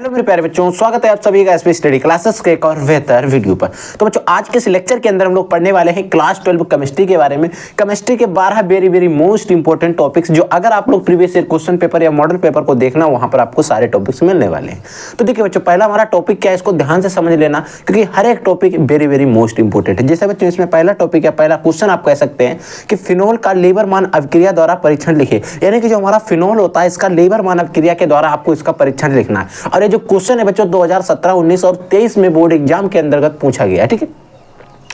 Hello मेरे प्यारे बच्चों, स्वागत है आप सभी का एसपी स्टडी क्लासेस के एक और बेहतर वीडियो पर। तो बच्चों, आज के इस लेक्चर के अंदर हम लोग पढ़ने वाले हैं क्लास 12 केमिस्ट्री के बारे में। केमिस्ट्री के 12 वेरी मोस्ट इंपॉर्टेंट टॉपिक्स, जो अगर आप लोग प्रीवियस ईयर क्वेश्चन पेपर या मॉडल पेपर को देखना, वहां पर आपको सारे टॉपिक्स मिलने वाले हैं। तो देखिए बच्चों, पहला हमारा टॉपिक क्या है, इसको ध्यान से समझ लेना, क्योंकि हर एक टॉपिक वेरी मोस्ट इंपॉर्टेंट है। जैसे बच्चों, इसमें पहला टॉपिक है, पहला क्वेश्चन आप कह सकते हैं कि फिनोल का लीबरमान अभिक्रिया द्वारा परीक्षण लिखे। यानी कि जो हमारा फिनोल होता है, इसका लीबरमान अभिक्रिया के द्वारा आपको इसका परीक्षण लिखना है। और ये जो क्वेश्चन है बच्चों 2017, 19 और 23 में बोर्ड एग्जाम के अंतर्गत पूछा गया है। ठीक है,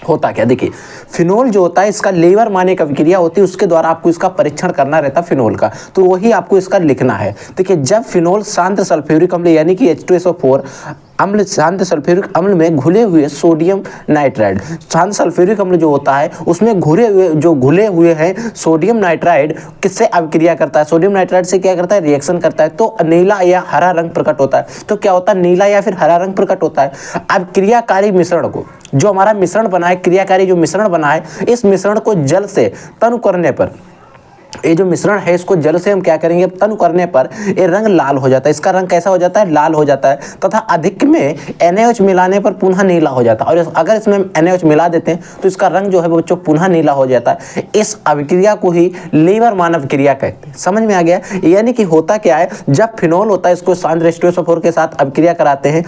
होता क्या, देखिए फिनोल जो होता है, इसका लीबरमान एक अभिक्रिया होती है, उसके द्वारा आपको इसका परीक्षण करना रहता है फिनोल का, तो वही आपको इसका लिखना है। देखिए, जब फिनोल शांत सल्फ्यूरिक अम्ल यानी कि H2SO4 अम्ल शांत सल्फ्यूरिक अम्ल में घुले हुए सोडियम नाइट्राइड, शांत सल्फ्यूरिक अम्ल जो होता है उसमें घुले हुए हैं सोडियम नाइट्राइड, किससे अभिक्रिया करता है? सोडियम नाइट्राइड से क्या करता है? रिएक्शन करता है, तो नीला या हरा रंग प्रकट होता है। तो क्या होता है? नीला या फिर हरा रंग प्रकट होता है। अब क्रियाकारी मिश्रण को, जो हमारा मिश्रण बना है, क्रियाकारी जो मिश्रण बना है, इस मिश्रण को जल से तनु करने पर, ये जो मिश्रण है इसको जल से हम क्या करेंगे, तनु करने पर ये रंग लाल हो जाता है। इसका रंग कैसा हो जाता है? लाल हो जाता है। तथा अधिक में NaOH मिलाने पर पुनः नीला हो जाता है। और अगर इसमें NaOH मिला देते हैं तो इसका रंग जो है बच्चों पुनः नीला हो जाता है। इस अभिक्रिया को ही लीबरमान अभिक्रिया कहते हैं। समझ में आ गया? यानी कि होता क्या है, जब फिनोल होता है, इसको शांत H2SO4 के साथ अभिक्रिया कराते हैं,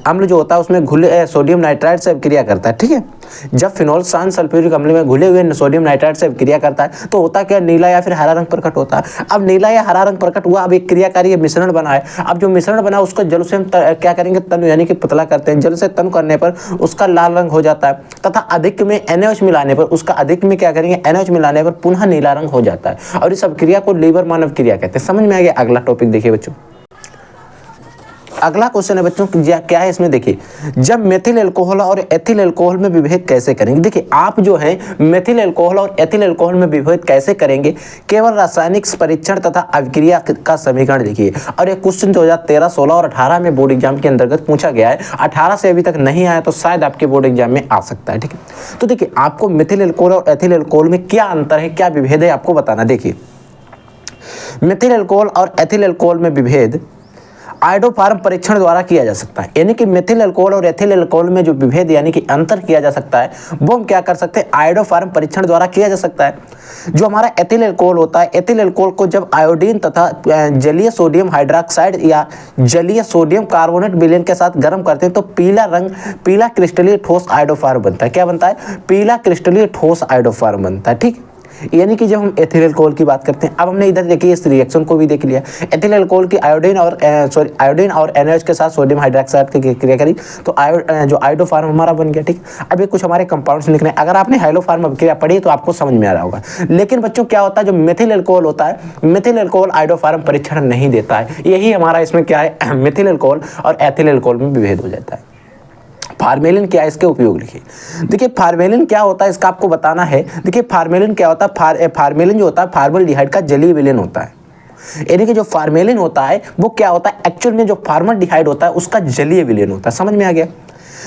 अम्ल जो होता है उसमें घुले सोडियम नाइट्राइड से अभिक्रिया करता है। ठीक है, जब फिनोल शांत सल्फ्यूरिक अम्ल में घुले हुए सोडियम नाइट्राइड से अभिक्रिया करता है तो होता क्या, नीला या फिर हरा रंग प्रकट होता है। अब नीला या हरा रंग प्रकट हुआ, अब एक क्रियाकारी मिश्रण बना है। अब जो मिश्रण बना उसको जल से हम क्या करेंगे, तनु यानी कि पतला करते हैं। जल से तनु करने पर उसका लाल रंग हो जाता है, तथा अधिक में NaOH मिलाने पर, उसका अधिक में क्या करेंगे, NaOH मिलाने पर पुनः नीला रंग हो जाता है। और इस अभिक्रिया को लीबरमान अभिक्रिया कहते हैं। समझ में आ गया? अगला टॉपिक देखिए बच्चों, अगला क्वेश्चन है बच्चों, क्या है इसमें, देखिए जब मेथिल अल्कोहल और एथिल अल्कोहल में विभेद कैसे करेंगे। देखिए, आप जो है मेथिल अल्कोहल और एथिल अल्कोहल में विभेद कैसे करेंगे, केवल रासायनिक परीक्षण तथा अभिक्रिया का समीकरण लिखिए। और ये क्वेश्चन 2013, 16 और 18 में बोर्ड एग्जाम के अंतर्गत पूछा गया है। 18 से अभी तक नहीं आया तो शायद आपके बोर्ड एग्जाम में आ सकता है। ठीक है, तो देखिए आपको मेथिल अल्कोहल और एथिल अल्कोहल में क्या अंतर है, क्या विभेद है, आपको बताना। देखिए, मेथिल अल्कोहल और एथिल अल्कोहल में विभेद आयोडोफार्म परीक्षण द्वारा किया जा सकता है। यानी कि मेथिल अल्कोहल और एथिल अल्कोहल में जो विभेद यानी कि अंतर किया जा सकता है, वो हम क्या कर सकते हैं, आयोडोफार्म परीक्षण द्वारा किया जा सकता है। जो हमारा एथिल अल्कोहल होता है, एथिल अल्कोहल को जब आयोडीन तथा जलीय सोडियम हाइड्रोक्साइड या जलीय सोडियम कार्बोनेट विलयन के साथ गर्म करते हैं तो पीला क्रिस्टलीय ठोस आयोडोफार्म बनता है। क्या बनता है? पीला क्रिस्टलीय ठोस आयोडोफार्म बनता है। ठीक, यानी कि जब हम एथिल अल्कोहल की बात करते हैं, अब हमने इधर देखिए इस रिएक्शन को भी देख लिया। एथिल अल्कोहल की आयोडीन और NaOH के साथ सोडियम हाइड्रोक्साइड की क्रिया करी तो जो आयोडोफार्म हमारा बन गया। ठीक, अब ये कुछ हमारे कंपाउंड्स लिखने, अगर आपने हाइलोफार्म अभिक्रिया पढ़ी तो आपको समझ में आ रहा होगा। लेकिन बच्चों क्या होता है, जो मेथिल अल्कोहल होता है, मेथिल अल्कोहल आयोडोफार्म परीक्षण नहीं देता है। यही हमारा इसमें क्या है, मेथिल अल्कोहल और एथिल अल्कोहल में विभेद हो जाता है। फार्मेलिन क्या है, इसके उपयोग लिखिए। देखिए फार्मेलिन क्या होता है, इसका आपको बताना है। देखिए फार्मेलिन क्या होता है, फार्मेलिन जो होता है फॉर्मल्डिहाइड का जलीय विलयन होता है। यानी कि जो फार्मेलिन होता है वो क्या होता है, एक्चुअल में जो फॉर्मल्डिहाइड होता है उसका जलीय विलयन होता है। समझ में आ गया?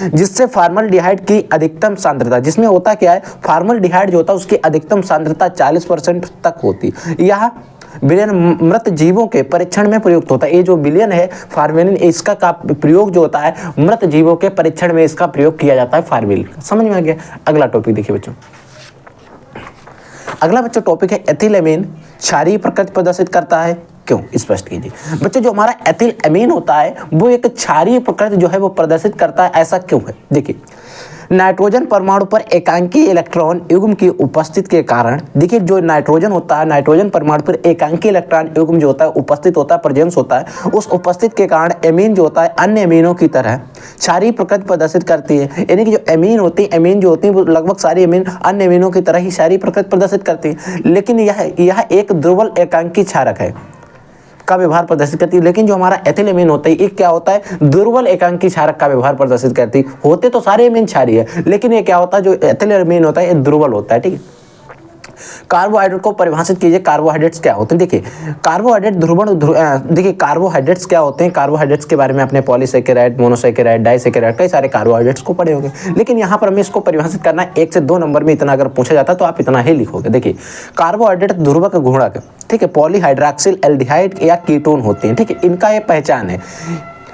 जिससे फॉर्मल्डिहाइड की अधिकतम सांद्रता, जिसमें होता क्या है, फॉर्मल्डिहाइड जो होता है उसकी अधिकतम सांद्रता 40% तक होती। यह विलयन मृत जीवों के परीक्षण में प्रयुक्त होता है। ये जो विलयन है फार्मेलिन, इसका का प्रयोग जो होता है मृत जीवों के परीक्षण में इसका प्रयोग किया जाता है फार्मेलिन। समझ में आ गया? अगला टॉपिक देखिए बच्चों, अगला बच्चों टॉपिक है एथिल अमीन क्षारीय प्रकृति प्रदर्शित करता है, क्यों, स्पष्ट कीजिए। बच्चों जो हमारा एथिल अमीन होता है वो एक क्षारीय प्रकृति जो है वो प्रदर्शित करता है, ऐसा क्यों है? देखिए, नाइट्रोजन परमाणु पर एकांकी इलेक्ट्रॉन युग्म की उपस्थिति के कारण, देखिए जो नाइट्रोजन होता है, नाइट्रोजन परमाणु पर एकांकी इलेक्ट्रॉन युग्म जो होता है उपस्थित होता है, प्रेजेंस होता है, उस उपस्थिति के कारण एमीन जो होता है अन्य एमीनों की तरह क्षारीय प्रकृति प्रदर्शित करती है। यानी कि जो एमीन होती है, एमीन जो होती है वो लगभग सारी एमीन अन्य एमीनों की तरह ही क्षारीय प्रकृति प्रदर्शित करती है। लेकिन यह एक दुर्बल एकांकी क्षारक है का व्यवहार प्रदर्शित करती है। लेकिन जो हमारा एथिल अमीन होता है, एक क्या होता है, दुर्बल एकांकी क्षारक का व्यवहार प्रदर्शित करती है। होते तो सारे अमीन क्षारीय है, लेकिन ये क्या होता है, जो एथिल अमीन होता है ये दुर्बल होता है। ठीक है, कार्बोहाइड्रेट को परिभाषित कीजिए। कार्बोहाइड्रेट्स क्या होते हैं? देखिए कार्बोहाइड्रेट देखिए कार्बोहाइड्रेट्स क्या होते हैं, कार्बोहाइड्रेट्स के बारे में अपने पॉलीसेकेराइड, मोनोसेकेराइड, डाइसेकेराइड कई सारे कार्बोहाइड्रेट्स को पढ़े होंगे। लेकिन यहाँ पर हमें इसको परिभाषित करना है, 1 से 2 नंबर में इतना अगर पूछा जाता तो आप इतना ही लिखोगे। देखिए कार्बोहाइड्रेट ध्रुवक गुणक, ठीक है, पॉलीहाइड्रॉक्सिल एल्डिहाइड या कीटोन होते हैं। ठीक है, इनका ये पहचान है।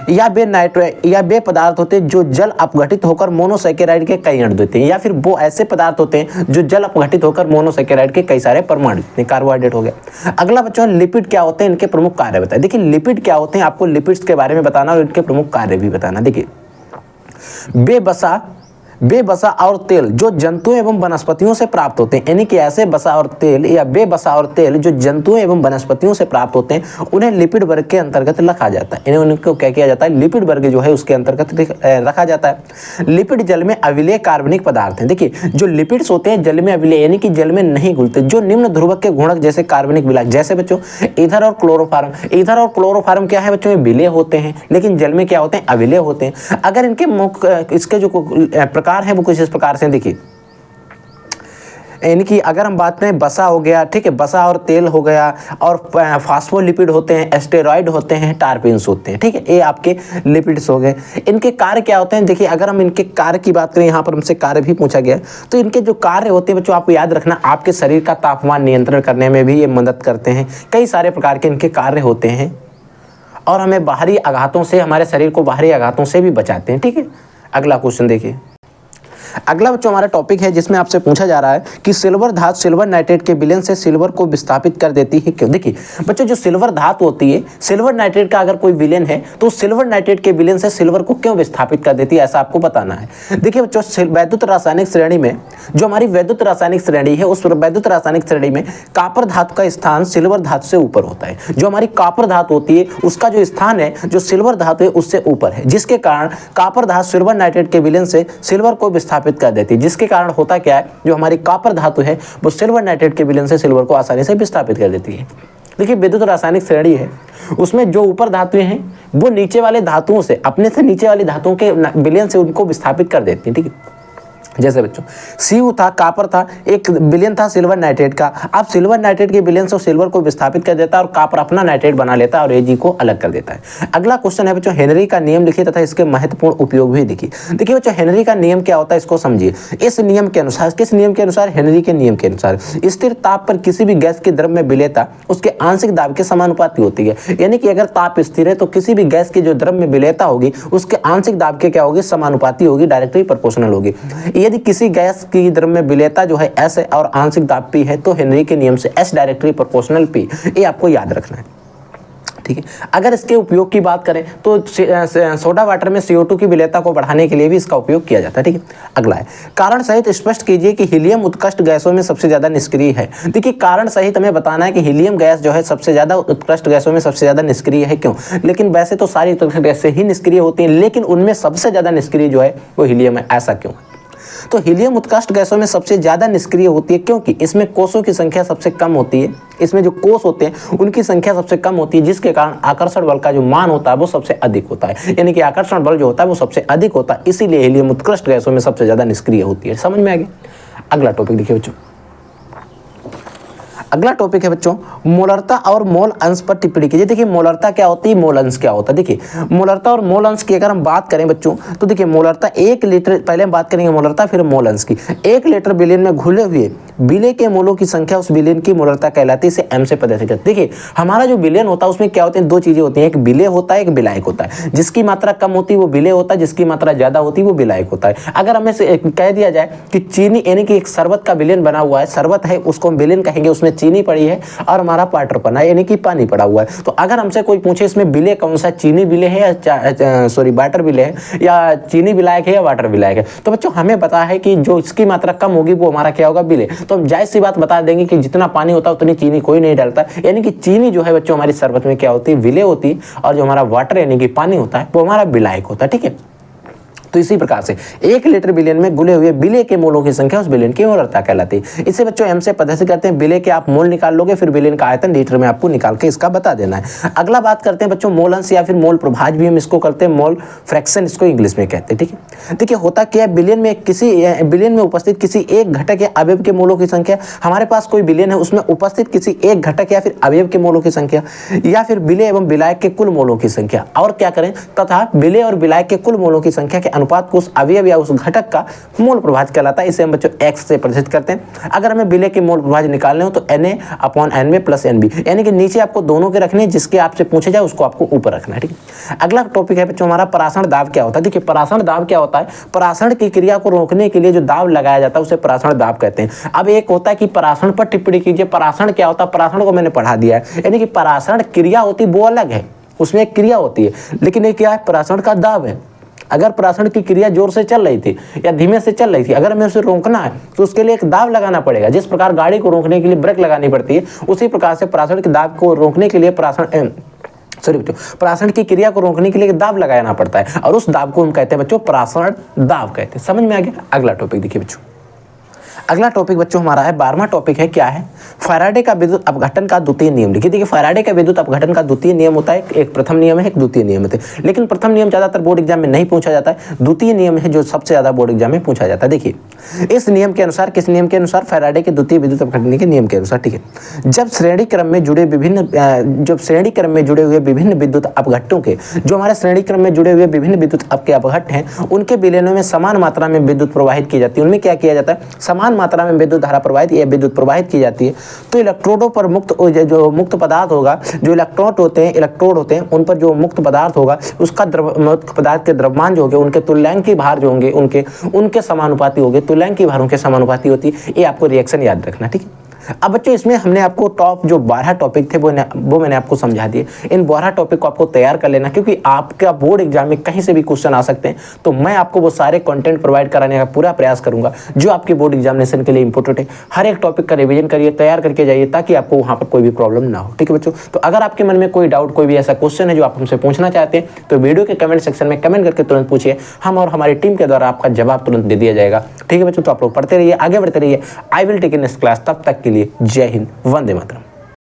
या वे पदार्थ होते हैं जो जल अपघटित होकर मोनोसैकेराइड के कई अणु देते हैं, या फिर वो ऐसे पदार्थ होते हैं जो जल अपघटित होकर मोनोसैकेराइड के कई सारे परमाणु देते हैं। कार्बोहाइड्रेट हो गया। अगला बच्चों लिपिड क्या होते हैं, इनके प्रमुख कार्य बताएं। देखिए लिपिड क्या होते हैं, आपको लिपिड्स के बारे में बताना और इनके प्रमुख कार्य भी बताना। देखिए बेबसा और तेल जो जंतुओं एवं वनस्पतियों से प्राप्त होते हैं, यानी कि ऐसे बसा और तेल या बेबसा और तेल जो जंतुओं एवं वनस्पतियों से प्राप्त होते हैं उन्हें लिपिड वर्ग के अंतर्गत रखा जाता है। इन्हें उनको क्या किया जाता है, लिपिड वर्ग जो है उसके अंतर्गत रखा जाता है। लिपिड जल में अविलेय कार्बनिक पदार्थ हैं। देखिए जो लिपिड्स होते हैं जल में अविलेय यानी कि जल में नहीं घुलते, जो निम्न ध्रुवक के गुणक जैसे कार्बनिक विलायक, जैसे बच्चों ईथर और क्लोरोफार्म। ईथर और क्लोरोफार्म क्या है बच्चों, विलेय होते हैं, लेकिन जल में क्या होते हैं, अविलेय होते हैं। अगर इनके मुख्य इसके जो प्रकार है वो कुछ इस प्रकार से देखिए, यानी कि अगर हम बात करें बसा हो गया, ठीक है, बसा और तेल हो गया, और फास्फोलिपिड होते हैं, एस्टेरॉइड होते हैं, टारपीन्स होते हैं, ठीक है, ये आपके लिपिड्स हो गए। इनके कार्य क्या होते हैं, देखिए अगर हम इनके कार्य की बात करें, यहाँ पर हमसे कार्य भी पूछा गया, तो इनके जो कार्य होते हैं बच्चों आपको याद रखना, आपके शरीर का तापमान नियंत्रण करने में भी ये मदद करते हैं। कई सारे प्रकार के इनके कार्य होते हैं और हमें बाहरी आघातों से, हमारे शरीर को बाहरी आघातों से भी बचाते हैं, ठीक है। अगला क्वेश्चन देखिए, अगला बच्चों हमारा टॉपिक है जिसमें आपसे पूछा जा रहा है कि सिल्वर धातु सिल्वर नाइट्रेट के विलयन से सिल्वर को विस्थापित कर देती है क्यों। देखिए बच्चों जो सिल्वर धातु होती है, सिल्वर नाइट्रेट का अगर कोई विलयन है तो सिल्वर नाइट्रेट के विलयन से सिल्वर को क्यों विस्थापित कर देती है, ऐसा आपको बताना है। देखिए बच्चों वैद्युत रासायनिक श्रेणी में, जो हमारी वैद्युत रासायनिक श्रेणी है उस वैद्युत रासायनिक श्रेणी में कॉपर धातु का स्थान सिल्वर धातु से ऊपर होता है। जो हमारी कॉपर धातु होती है उसका जो स्थान है जो सिल्वर धातु है उससे ऊपर है, जिसके कारण कॉपर धातु सिल्वर नाइट्रेट के विलयन से सिल्वर को विस्थापित कर देती है। जिसके कारण होता क्या है, जो हमारी कॉपर धातु है वो सिल्वर नाइट्रेट के विलयन से सिल्वर को आसानी से विस्थापित कर देती है। देखिए विद्युत रासायनिक श्रेणी है, उसमें जो ऊपर धातुएं हैं वो नीचे वाले धातुओं से, अपने से नीचे वाली धातुओं के विलयन से उनको विस्थापित कर देती है, ठीक है। जैसे बच्चों Cu था, कॉपर था, एक विलयन था सिल्वर नाइट्रेट का, अब सिल्वर नाइट्रेट के विलयन से सिल्वर को विस्थापित कर देता है और कॉपर अपना नाइट्रेट बना लेता है और Ag को अलग कर देता है। अगला क्वेश्चन है बच्चों हेनरी का नियम लिखिए तथा इसके महत्वपूर्ण उपयोग भी लिखिए। देखिए बच्चों हेनरी का नियम क्या होता है इसको समझिए। इस नियम के अनुसार, किस नियम के अनुसार, हेनरी के नियम के अनुसार स्थिर ताप पर किसी भी गैस की द्रव्य में विलेयता उसके आंशिक दाब के समानुपाती होती है। यानी कि अगर ताप स्थिर है तो किसी भी गैस की जो द्रव्य में विलेयता होगी उसके आंशिक दाब के क्या होगी, समानुपाती होगी, डायरेक्टली प्रोपोर्शनल होगी। यदि किसी गैस की द्रव्य में विलेयता जो है S है और आंशिक दाब P है तो हेनरी के नियम से S डायरेक्टली प्रोपोर्शनल P, ये आपको याद रखना है, ठीक है। अगर इसके उपयोग की बात करें तो सोडा वाटर में CO2 की विलेयता को बढ़ाने के लिए भी इसका उपयोग किया जाता है, ठीक है। अगला है कारण सहित स्पष्ट कीजिए कि हीलियम उत्कृष्ट गैसों में सबसे ज्यादा निष्क्रिय है। देखिए कारण सहित हमें बताना है कि हीलियम गैस जो है सबसे ज्यादा उत्कृष्ट गैसों में सबसे ज्यादा निष्क्रिय है, क्यों। लेकिन वैसे तो सारी उत्कृष्ट गैसें ही निष्क्रिय होती हैं, लेकिन उनमें सबसे ज्यादा निष्क्रिय जो है वो हीलियम है, ऐसा क्यों है। तो हीलियम उत्कृष्ट गैसों में सबसे ज्यादा निष्क्रिय होती है क्योंकि इसमें कोषों की संख्या सबसे कम होती है, इसमें जो कोष होते हैं उनकी संख्या सबसे कम होती है, जिसके कारण आकर्षण बल का जो मान होता है वो सबसे अधिक होता है। यानी कि आकर्षण बल जो होता है वो सबसे अधिक होता है, इसीलिए हीलियम उत्कृष्ट गैसों में सबसे ज्यादा निष्क्रिय होती है। समझ में आ गया। अगला टॉपिक देखिए बच्चों, अगला टॉपिक है बच्चों मोलरता और मोल अंश पर टिप्पणी कीजिए। देखिए मोलरता क्या होती है, मोल अंश क्या होता है। देखिए मोलरता और मोल अंश की अगर हम बात करें बच्चों तो देखिए मोलरता 1 लीटर, पहले हम बात करेंगे मोलरता फिर मोल अंश की। 1 लीटर विलयन में घुले हुए विलय के मोलों की संख्या उस विलयन की मोलरता कहलाती है, इसे M से प्रदर्शित करते। देखिए हमारा जो विलयन होता है उसमें क्या होते हैं, दो चीजें होती हैं, एक विलय होता है, एक विलायक होता है। जिसकी मात्रा कम होती है वो विलय होता है, जिसकी मात्रा ज्यादा होती है वो विलायक होता है। अगर हमें कह दिया जाए कि चीनी यानी कि एक शरबत का विलयन बना हुआ है, शरबत है उसको हम विलयन कहेंगे, उसमें चीनी पड़ी है और हमारा वाटर पना यानी कि पानी पड़ा हुआ है, तो अगर हमसे कोई पूछे इसमें विलय कौन सा, चीनी विलय है या वाटर विलय है, या चीनी विलायक है या वाटर विलायक है, तो बच्चों हमें पता है कि जो इसकी मात्रा कम होगी वो हमारा क्या होगा, विलय। तो हम जायज सी बात बता देंगे कि जितना पानी होता है उतनी चीनी कोई नहीं डालता, यानी कि चीनी जो है बच्चों हमारी शरबत में क्या होती है, विलय होती है, और जो हमारा वाटर यानी कि पानी होता है वो हमारा विलायक होता है, ठीक है। तो इसी प्रकार से 1 लीटर विलयन में घुले हुए विलय के मोलों की संख्या उस विलयन की मोलरता कहलाती है। इससे बच्चों M से प्रदर्शित करते हैं, विलय के आप मोल निकाल लोगे, फिर विलयन का आयतन लीटर में आपको निकाल के इसका बता देना है। अगला बात करते हैं बच्चों मोल अंश या फिर मोल प्रभाज भी हम इसको करते हैं, मोल फ्रैक्शन इसको इंग्लिश में कहते हैं, ठीक है। देखिए होता क्या है, विलयन में उपस्थित किसी एक घटक या अवयव के मोलों की संख्या, हमारे पास कोई विलयन है उसमें उपस्थित किसी एक घटक या फिर अवयव के मोलों की संख्या, या फिर विलय एवं विलायक के कुल मोलों की संख्या, और क्या करें तथा विलय और विलायक के कुल मोलों की संख्या के अनुपात को उस अवयव या उस घटक का मोल प्रभाज कहलाता है। इसे हम बच्चों x से प्रदर्शित करते हैं। अगर हमें विलय के मोल प्रभाज निकालने हो तो Na/Nb + Nb, यानी कि नीचे आपको दोनों के रखने, जिसके आपसे पूछे जाए उसको आपको ऊपर रखना है। ठीक है, अगला टॉपिक है बच्चों हमारा परासरण दाब क्या होता है। देखिए परासरण दाब क्या होता है, परासरण की क्रिया को रोकने के लिए जो दाब लगाया जाता है उसे परासरण दाब कहते हैं। अब एक होता है कि परासरण पर टिप्पणी कीजिए, परासरण क्या होता है, परासरण को मैंने पढ़ा दिया है, यानी कि परासरण क्रिया होती वो अलग है, उसमें एक क्रिया होती है, लेकिन ये क्या है, परासरण का दाब है। अगर परासरण की क्रिया जोर से चल रही थी या धीमे से चल रही थी, अगर हमें उसे रोकना है तो उसके लिए एक दाब लगाना पड़ेगा। जिस प्रकार गाड़ी को रोकने के लिए ब्रेक लगानी पड़ती है, उसी प्रकार से परासरण के दाब को रोकने के लिए परासरण की क्रिया को रोकने के लिए दाब लगाना पड़ता है, और उस दाब को हम कहते हैं बच्चों परासरण दाब कहते हैं। समझ में आ गया। अगला टॉपिक देखिए बच्चों, अगला टॉपिक बच्चों हमारा है 12वां टॉपिक है, क्या है, फैराडे का विद्युत अपघटन का द्वितीय नियम। देखिए फैराडे का विद्युत अपघटन का द्वितीय नियम होता है, एक प्रथम नियम है, एक द्वितीय नियम है, लेकिन प्रथम नियम ज्यादातर बोर्ड एग्जाम में नहीं पूछा जाता है, द्वितीय नियम है जो सबसे ज्यादा बोर्ड एग्जाम में पूछा जाता है। देखिए इस नियम के अनुसार, किस नियम के अनुसार, फैराडे के द्वितीय विद्युत अपघटन के नियम के अनुसार। ठीक है, जब श्रेणी क्रम में जुड़े हुए विभिन्न विद्युत अपघट्टों के, जो हमारे श्रेणी क्रम में जुड़े हुए विभिन्न विद्युत अपघट्ट हैं, उनके विलयनों में समान मात्रा में विद्युत प्रवाहित की जाती है। उनमें क्या किया जाता है, समान मात्रा में विद्युत धारा प्रवाहित या विद्युत प्रवाहित की जाती है। तो इलेक्ट्रोडों पर मुक्त पदार्थ होगा, जो इलेक्ट्रोड होते हैं उन पर जो मुक्त पदार्थ होगा, उसका मुक्त पदार्थ के द्रव्यमान जो होंगे, उनके तुल्यांकी भार जो होंगे, उनके समानुपाती होंगे, तुल्यांकी भारों के समानुपाती होती है। ये आपको रिएक्शन याद रखना। ठीक है, अब बच्चों इसमें हमने आपको टॉप जो 12 टॉपिक थे वो मैंने आपको समझा दिए। इन 12 टॉपिक को आपको तैयार कर लेना, क्योंकि आपका बोर्ड एग्जाम में कहीं से भी क्वेश्चन आ सकते हैं। तो मैं आपको वो सारे कंटेंट प्रोवाइड कराने का पूरा प्रयास करूंगा जो आपके बोर्ड एग्जामिनेशन के लिए इंपॉर्टेंट है। हर एक टॉपिक का रिवीजन करिए, तैयार करके जाइए, ताकि आपको वहाँ पर कोई भी प्रॉब्लम ना हो। ठीक है बच्चों, तो अगर आपके मन में कोई डाउट, कोई भी ऐसा क्वेश्चन है जो आप हमसे पूछना चाहते हैं, तो वीडियो के कमेंट सेक्शन में कमेंट करके तुरंत पूछिए, हम और हमारी टीम के द्वारा आपका जवाब तुरंत दे दिया जाएगा। ठीक है बच्चों, तो आप लोग पढ़ते रहिए, आगे बढ़ते रहिए। I will take in this class. तब तक के लिए जय हिंद, वंदे मातरम।